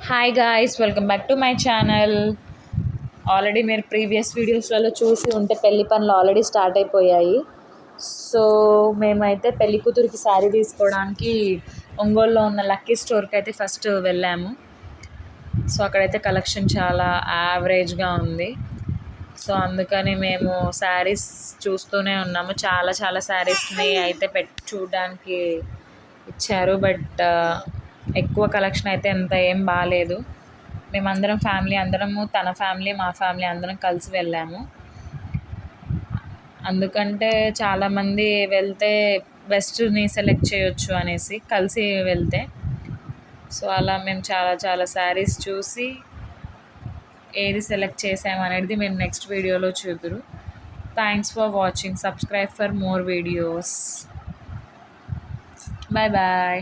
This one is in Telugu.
Hi guys, welcome back to my channel. Already మీరు ప్రీవియస్ వీడియోస్లలో చూసి ఉంటే పెళ్లి పనులు ఆల్రెడీ స్టార్ట్ అయిపోయాయి. సో మేమైతే పెళ్లి కూతురికి శారీ తీసుకోవడానికి ఒంగోలులో ఉన్న లక్కీ స్టోర్కి అయితే ఫస్ట్ వెళ్ళాము. సో అక్కడైతే కలెక్షన్ చాలా యావరేజ్గా ఉంది. సో అందుకని మేము శారీస్ చూస్తూనే ఉన్నాము. చాలా చాలా శారీస్ని అయితే చూడడానికి ఇచ్చారు. బట్ ఎక్కువ కలెక్షన్ అయితే ఎంత ఏం బాగాలేదు. మేమందరం ఫ్యామిలీ అందరము, తన ఫ్యామిలీ మా ఫ్యామిలీ అందరం కలిసి వెళ్ళాము. అందుకంటే చాలామంది వెళ్తే బెస్ట్ని సెలెక్ట్ చేయొచ్చు అనేసి కలిసి వెళ్తే. సో అలా మేము చాలా చాలా శారీస్ చూసి ఏది సెలెక్ట్ చేసామనేది మీరు నెక్స్ట్ వీడియోలో చూదురు. Thanks for watching. Subscribe for more videos. Bye bye.